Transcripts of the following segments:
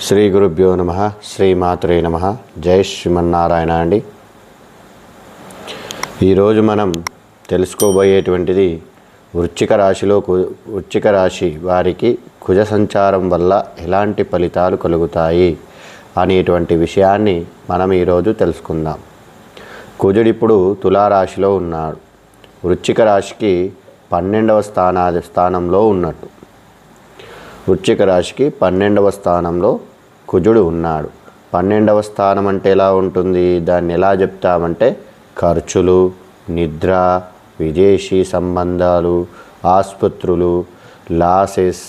శ్రీ గురుభ్యో నమః. శ్రీమాత్రే నమః. జై శ్రీమన్నారాయణ అండి. ఈరోజు మనం తెలుసుకోబోయేటువంటిది వృశ్చిక రాశి వారికి కుజ సంచారం వల్ల ఎలాంటి ఫలితాలు కలుగుతాయి అనేటువంటి విషయాన్ని మనం ఈరోజు తెలుసుకుందాం. కుజుడు ఇప్పుడు తులారాశిలో ఉన్నాడు. వృశ్చిక రాశికి 12వ స్థానంలో ఉన్నట్టు. వృశ్చిక రాశికి 12వ స్థానంలో కుజుడు ఉన్నాడు. 12వ స్థానం అంటే ఎలా ఉంటుంది? దాన్ని ఎలా చెప్తామంటే ఖర్చులు, నిద్ర, విదేశీ సంబంధాలు, ఆసుపత్రులు, లాసెస్.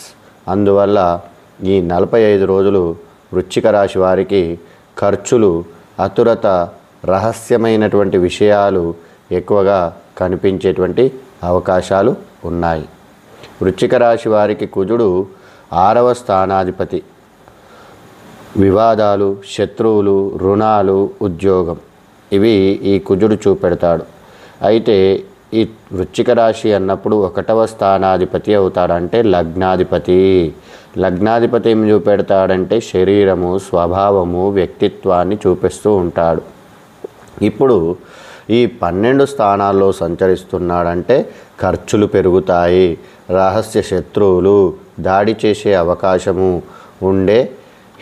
అందువల్ల ఈ 45 రోజులు వృశ్చిక రాశి వారికి ఖర్చులు, ఆతురత, రహస్యమైనటువంటి విషయాలు ఎక్కువగా కనిపించేటువంటి అవకాశాలు ఉన్నాయి. వృశ్చిక రాశి వారికి కుజుడు 6వ స్థానాధిపతి. వివాదాలు, శత్రువులు, రుణాలు, ఉద్యోగం ఇవి ఈ కుజుడు చూపెడతాడు. అయితే ఈ వృశ్చిక రాశి అన్నప్పుడు 1వ స్థానాధిపతి అవుతాడంటే లగ్నాధిపతి. లగ్నాధిపతి ఏం చూపెడతాడంటే శరీరము, స్వభావము, వ్యక్తిత్వాన్ని చూపిస్తూ ఉంటాడు. ఇప్పుడు ఈ 12 స్థానాల్లో సంచరిస్తున్నాడంటే ఖర్చులు పెరుగుతాయి, రహస్య శత్రువులు దాడి చేసే అవకాశము ఉండే,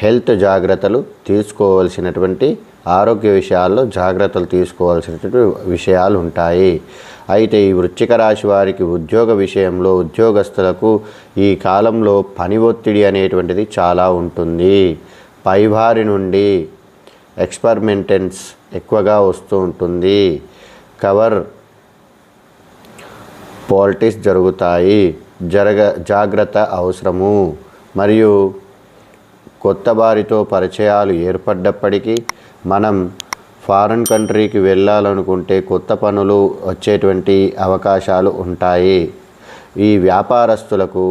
హెల్త్ జాగ్రత్తలు తీసుకోవాల్సినటువంటి, ఆరోగ్య విషయాల్లో జాగ్రత్తలు తీసుకోవాల్సినటువంటి విషయాలు ఉంటాయి. అయితే ఈ వృశ్చిక రాశి వారికి ఉద్యోగ విషయంలో ఉద్యోగస్తులకు ఈ కాలంలో పని ఒత్తిడి అనేటువంటిది చాలా ఉంటుంది. పైవారి నుండి ఎక్స్పెరిమెంటెన్స్ ఎక్కువగా వస్తూ ఉంటుంది. కవర్ పాలిటిక్స్ జరుగుతాయి. జాగ్రత్త అవసరము. మరియు కొత్త వారితో పరిచయాలు ఏర్పడ్డప్పటికీ మనం ఫారిన్ కంట్రీకి వెళ్ళాలనుకుంటే కొత్త పనులు వచ్చేటువంటి అవకాశాలు ఉంటాయి. ఈ వ్యాపారస్తులకు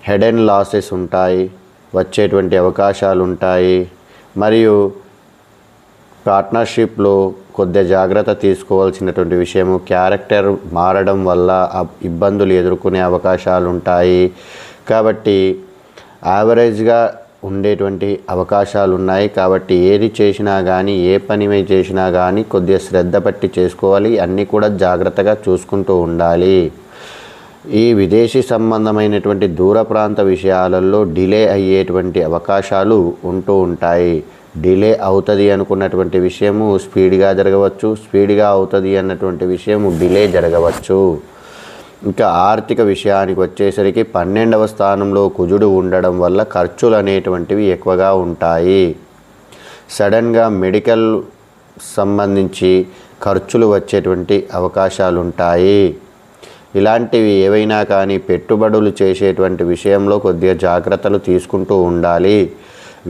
హెడ్ అండ్ లాసెస్ ఉంటాయి, వచ్చేటువంటి అవకాశాలు ఉంటాయి. మరియు పార్ట్నర్షిప్లో కొద్ది జాగ్రత్త తీసుకోవాల్సినటువంటి విషయము, క్యారెక్టర్ మారడం వల్ల ఇబ్బందులు ఎదుర్కొనే అవకాశాలు ఉంటాయి. కాబట్టి యావరేజ్గా ఉండేటువంటి అవకాశాలు ఉన్నాయి. కాబట్టి ఏది చేసినా కానీ, ఏ పని చేసినా కానీ కొద్దిగా శ్రద్ధ పట్టి చేసుకోవాలి. అన్నీ కూడా జాగ్రత్తగా చూసుకుంటూ ఉండాలి. ఈ విదేశీ సంబంధమైనటువంటి దూర ప్రాంత విషయాలలో డిలే అయ్యేటువంటి అవకాశాలు ఉంటూ ఉంటాయి. డిలే అవుతుంది అనుకున్నటువంటి విషయము స్పీడ్గా జరగవచ్చు, స్పీడ్గా అవుతుంది అన్నటువంటి విషయము డిలే జరగవచ్చు. ఇంకా ఆర్థిక విషయానికి వచ్చేసరికి 12వ స్థానంలో కుజుడు ఉండడం వల్ల ఖర్చులు అనేటువంటివి ఎక్కువగా ఉంటాయి. సడన్గా మెడికల్ సంబంధించి ఖర్చులు వచ్చేటువంటి అవకాశాలు ఉంటాయి. ఇలాంటివి ఏవైనా కానీ పెట్టుబడులు చేసేటువంటి విషయంలో కొద్దిగా జాగ్రత్తలు తీసుకుంటూ ఉండాలి.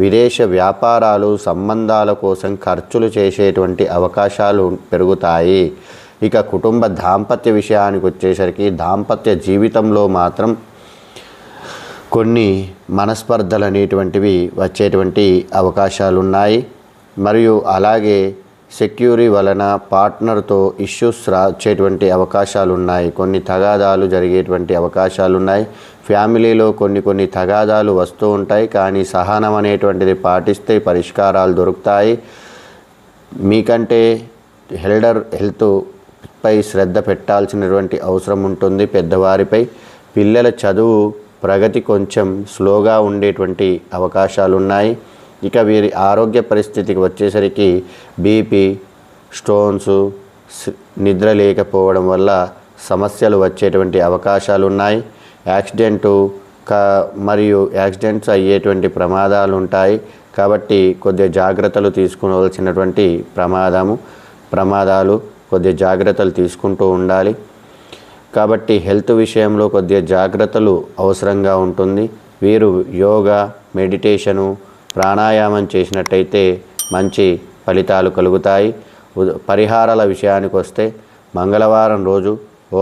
విదేశ వ్యాపారాలు, సంబంధాల కోసం ఖర్చులు చేసేటువంటి అవకాశాలు పెరుగుతాయి. ఇక కుటుంబ దాంపత్య విషయానికి వచ్చేసరికి దాంపత్య జీవితంలో మాత్రం కొన్ని మనస్పర్ధలు అనేటువంటివి వచ్చేటువంటి అవకాశాలు ఉన్నాయి. మరియు అలాగే సెక్యూరిటీ వలన పార్ట్నర్తో ఇష్యూస్ వచ్చేటువంటి అవకాశాలు ఉన్నాయి. కొన్ని తగాదాలు జరిగేటువంటి అవకాశాలు ఉన్నాయి. ఫ్యామిలీలో కొన్ని తగాదాలు వస్తూ ఉంటాయి. కానీ సహనం అనేటువంటిది పాటిస్తే పరిష్కారాలు దొరుకుతాయి. మీకంటే హెల్త్ పై శ్రద్ధ పెట్టాల్సినటువంటి అవసరం ఉంటుంది. పెద్దవారిపై పిల్లల చదువు ప్రగతి కొంచెం స్లోగా ఉండేటువంటి అవకాశాలు ఉన్నాయి. ఇక వీరి ఆరోగ్య పరిస్థితికి వచ్చేసరికి బీపీ, స్టోన్స్, నిద్ర లేకపోవడం వల్ల సమస్యలు వచ్చేటువంటి అవకాశాలు ఉన్నాయి. యాక్సిడెంట్స్ అయ్యేటువంటి ప్రమాదాలు ఉంటాయి. కాబట్టి కొద్దిగా జాగ్రత్తలు తీసుకోవాల్సినటువంటి ప్రమాదాలు కొద్దిగా జాగ్రత్తలు తీసుకుంటూ ఉండాలి. కాబట్టి హెల్త్ విషయంలో కొద్దిగా జాగ్రత్తలు అవసరంగా ఉంటుంది. వీరు యోగా, మెడిటేషను, ప్రాణాయామం చేసినట్టయితే మంచి ఫలితాలు కలుగుతాయి. పరిహారాల విషయానికి వస్తే మంగళవారం రోజు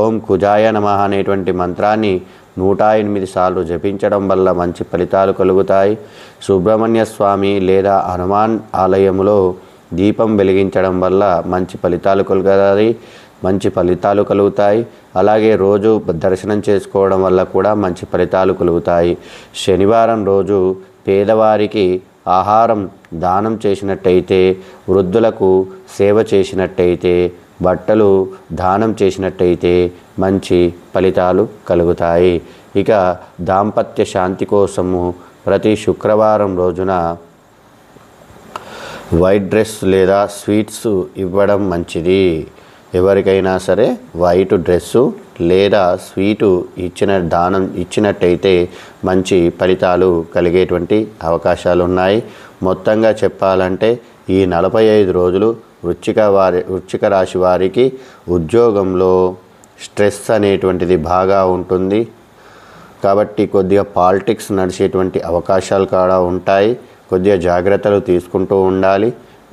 ఓం కుజాయ నమః అనేటువంటి మంత్రాన్ని 108 సార్లు జపించడం వల్ల మంచి ఫలితాలు కలుగుతాయి. సుబ్రహ్మణ్య స్వామి లేదా హనుమాన్ ఆలయంలో దీపం వెలిగించడం వల్ల మంచి ఫలితాలు కలుగుతాయి. అలాగే రోజు దర్శనం చేసుకోవడం వల్ల కూడా మంచి ఫలితాలు కలుగుతాయి. శనివారం రోజు పేదవారికి ఆహారం దానం చేసినట్టయితే, వృద్ధులకు సేవ చేసినట్టయితే, బట్టలు దానం చేసినట్టయితే మంచి ఫలితాలు కలుగుతాయి. ఇక దాంపత్య శాంతి కోసము ప్రతి శుక్రవారం రోజున వైట్ డ్రెస్ లేదా స్వీట్స్ ఇవ్వడం మంచిది. ఎవరికైనా సరే వైట్ డ్రెస్సు లేదా స్వీటు దానం ఇచ్చినట్టయితే మంచి ఫలితాలు కలిగేటువంటి అవకాశాలు ఉన్నాయి. మొత్తంగా చెప్పాలంటే ఈ 45 రోజులు వృశ్చిక రాశి వారికి ఉద్యోగంలో స్ట్రెస్ అనేటువంటిది బాగా ఉంటుంది. కాబట్టి కొద్దిగా పాలిటిక్స్ నడిచేటువంటి అవకాశాలు కూడా ఉంటాయి. కొద్దిగా జాగ్రత్తలు తీసుకుంటూ ఉండాలి.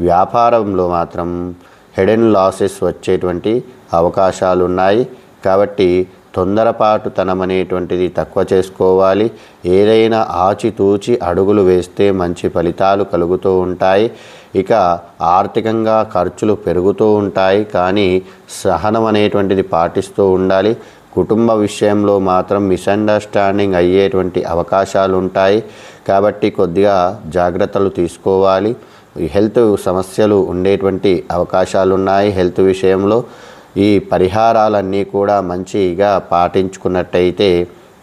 వ్యాపారంలో మాత్రం హిడెన్ లాసెస్ వచ్చేటువంటి అవకాశాలు ఉన్నాయి. కాబట్టి తొందరపాటుతనం అనేటువంటిది తక్కువ చేసుకోవాలి. ఏదైనా ఆచితూచి అడుగులు వేస్తే మంచి ఫలితాలు కలుగుతూ ఉంటాయి. ఇక ఆర్థికంగా ఖర్చులు పెరుగుతూ ఉంటాయి, కానీ సహనం అనేటువంటిది పాటిస్తూ ఉండాలి. కుటుంబ విషయంలో మాత్రం మిస్అండర్స్టాండింగ్ అయ్యేటువంటి అవకాశాలు ఉంటాయి. కాబట్టి కొద్దిగా జాగ్రత్తలు తీసుకోవాలి. హెల్త్ సమస్యలు ఉండేటువంటి అవకాశాలు ఉన్నాయి. హెల్త్ విషయంలో ఈ పరిహారాలన్నీ కూడా మంచిగా పాటించుకున్నట్టయితే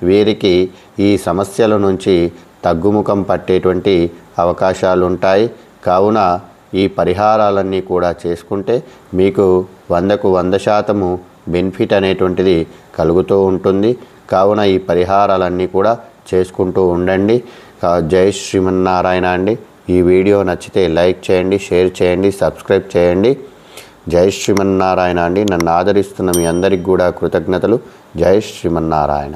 వీరికి ఈ సమస్యల నుంచి తగ్గుముఖం పట్టేటువంటి అవకాశాలు ఉంటాయి. కావున ఈ పరిహారాలన్నీ కూడా చేసుకుంటే మీకు 100కు 100% బెనిఫిట్ అనేటువంటిది కలుగుతూ ఉంటుంది. కావున ఈ పరిహారాలన్నీ కూడా చేసుకుంటూ ఉండండి. జై శ్రీమన్నారాయణ అండి. ఈ వీడియో నచ్చితే లైక్ చేయండి, షేర్ చేయండి, సబ్స్క్రైబ్ చేయండి. జై శ్రీమన్నారాయణ అండి. నన్ను ఆదరిస్తున్న మీ అందరికి కూడా కృతజ్ఞతలు. జై శ్రీమన్నారాయణ.